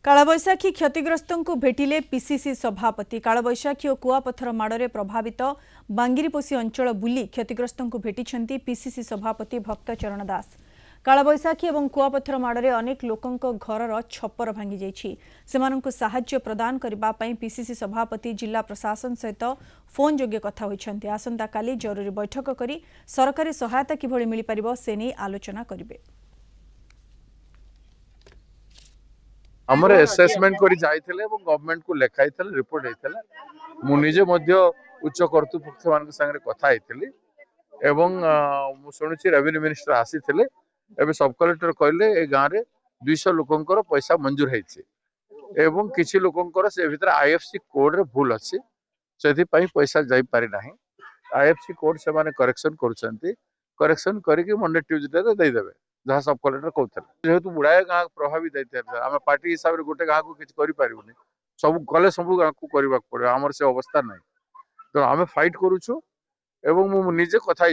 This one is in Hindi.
कालबैशाखी क्षतिग्रस्त भेटिले पीसीसी सभापति। कालबैशाखी और कुआपथर माड़े प्रभावित बांगिरीपोषी अंचल बुली क्षतिग्रस्त भेटी पीसीसी सभापति भक्त चरण दास। कालबैशाखी और कुआपथर माड़े अनेक लोकों घर छपर भांगी जाइछि। साहाय्य प्रदान करने पीसीसी सभापति जिला प्रशासन सहित फोन जोगे कथा होइछन्ति। आसंता काली जरूरी बैठक करी सरकारी सहायता किभଳି मिल पारिबो से नै आलोचना करिवे। हमर असेसमेंट करी जाइथिले एवं गवर्नमेंट को लेखाई थिले रिपोर्ट हेतिले मु निजे मध्य उच्च कर्तृपक्ष मान संगे कथा हेतिली एवं मु सुनुछि रेवेन्यू मिनिस्टर आसीथिले एबे सब कलेक्टर कहले ए गां रे 200 लोकंकर पैसा मंजूर हेछि एवं किछि लोकंकर से भीतर आईएफसी कोड रे भूल अछि सेथि पई पैसा जाई पारि नाही। आईएफसी कोड से माने करेक्शन करूछंती करेक्शन करिकि मंडे ट्यूसडे रे दे देबे जहाँ सब कलेक्टर कहते जेहेतु गुड़ाए गाँ प्रभावित होता आम पार्टी हिसाब से गोटे गाँव को किसी करें सब कले सब गाँव को करने पड़े आमर से अवस्था ना तो आम फाइट करुचु एवं मु निजे कथा